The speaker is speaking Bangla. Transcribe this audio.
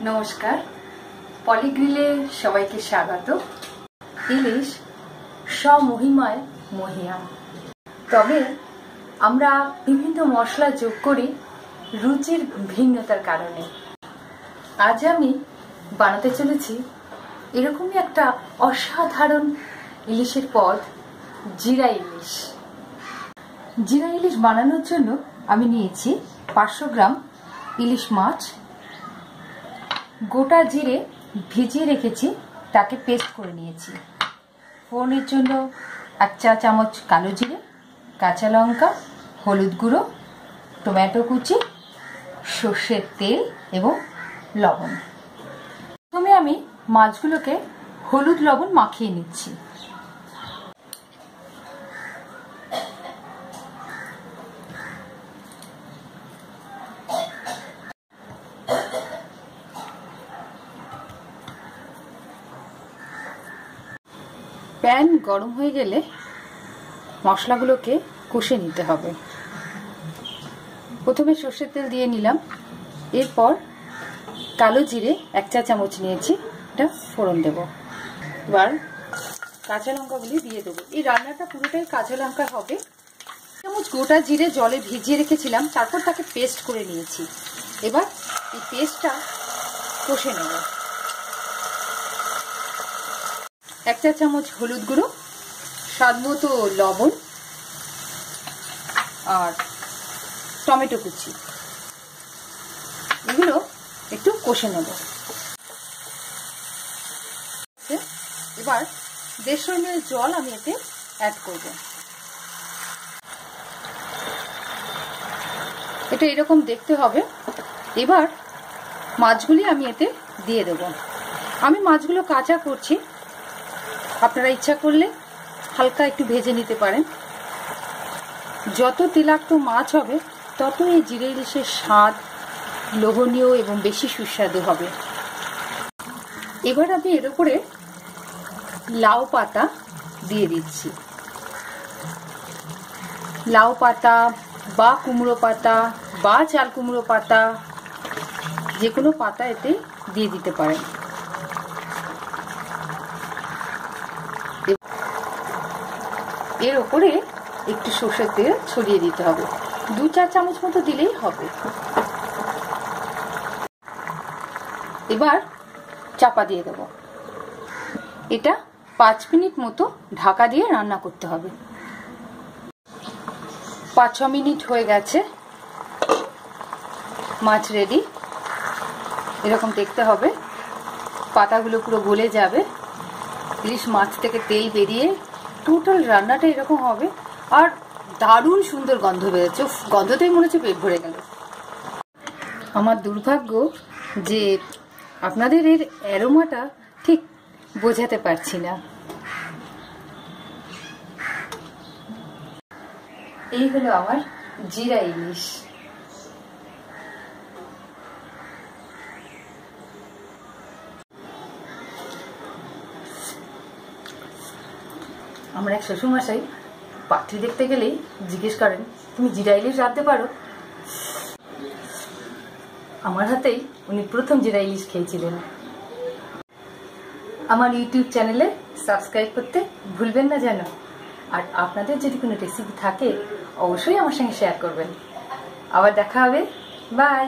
নমস্কার, পলিগ্রিলে সবাইকে স্বাগত। ইলিশ স্বমহিমায় মহিয়ান, তবে আমরা বিভিন্ন মশলা যোগ করি রুচির ভিন্নতার কারণে। আজ আমি বানাতে চলেছি এরকমই একটা অসাধারণ ইলিশের পদ, জিরা ইলিশ। জিরা ইলিশ বানানোর জন্য আমি নিয়েছি 500 গ্রাম ইলিশ মাছ। গোটা জিরে ভিজিয়ে রেখেছি, তাকে পেস্ট করে নিয়েছি। ফোড়নের জন্য 1 চা চামচ কালো জিরে, কাঁচা লঙ্কা, হলুদ গুঁড়ো, টমেটো কুচি, সর্ষের তেল এবং লবণ। প্রথমে আমি মাছগুলোকে হলুদ লবণ মাখিয়ে নিচ্ছি। প্যান গরম হয়ে গেলে মশলাগুলোকে কষে নিতে হবে। প্রথমে সর্ষের তেল দিয়ে নিলাম, এরপর কালো জিরে 1 চা চামচ নিয়েছি, এটা ফোড়ন দেব। এবার কাঁচা লঙ্কাগুলি দিয়ে দেবো। এই রান্নাটা পুরোটাই কাঁচা লঙ্কা হবে। চামচ গোটা জিরে জলে ভিজিয়ে রেখেছিলাম, তারপর তাকে পেস্ট করে নিয়েছি। এবার এই পেস্টটা কষে নেব। 1 চা চামচ হলুদ গুঁড়ো, স্বাদ মতো লবণ আর টমেটো কুচি, এগুলো একটু কষে নেব। এবার 150 ml জল আমি এতে অ্যাড করব। এটা এরকম দেখতে হবে। এবার মাছগুলি আমি এতে দিয়ে দেব। আমি মাছগুলো কাঁচা করছি, আপনারা ইচ্ছা করলে হালকা একটু ভেজে নিতে পারেন। যত তেলাক্ত মাছ হবে তত এই জিরে ইলিশের স্বাদ লোভনীয় এবং বেশি সুস্বাদু হবে। এবার আমি এর উপরে লাউ পাতা দিয়ে দিচ্ছি। লাউ পাতা বা কুমড়ো পাতা বা চাল কুমড়ো পাতা, যে কোনো পাতা এতে দিয়ে দিতে পারেন। এর উপরে একটু সর্ষের তেল ছড়িয়ে দিতে হবে, 2 চা চামচ মতো দিলেই হবে। এবার চাপা দিয়ে দেব। এটা 5 মিনিট মতো ঢাকা দিয়ে রান্না করতে হবে। 5-6 মিনিট হয়ে গেছে, মাছ রেডি। এরকম দেখতে হবে, পাতাগুলো পুরো গলে যাবে, ইলিশ মাছ থেকে তেল বেরিয়ে টোটাল রান্নাটা এরকম হবে। আর দারুণ সুন্দর গন্ধ বেরোচ্ছে, গন্ধটাই মনে হচ্ছে পেট ভরে গেল। আমার দুর্ভাগ্য যে আপনাদের এর অ্যারোমাটা ঠিক বোঝাতে পারছি না। এই হলো আমার জিরা ইলিশ। আমার এক শ্বশুরমশাই পাত্রী দেখতে গেলেই জিজ্ঞেস করেন, তুমি জিরা ইলিশ রাঁধতে পারো? আমার হাতেই উনি প্রথম জিরা ইলিশ খেয়েছিলেন। আমার ইউটিউব চ্যানেলে সাবস্ক্রাইব করতে ভুলবেন না যেন। আর আপনাদের যদি কোনো রেসিপি থাকে অবশ্যই আমার সঙ্গে শেয়ার করবেন। আবার দেখা হবে, বাই।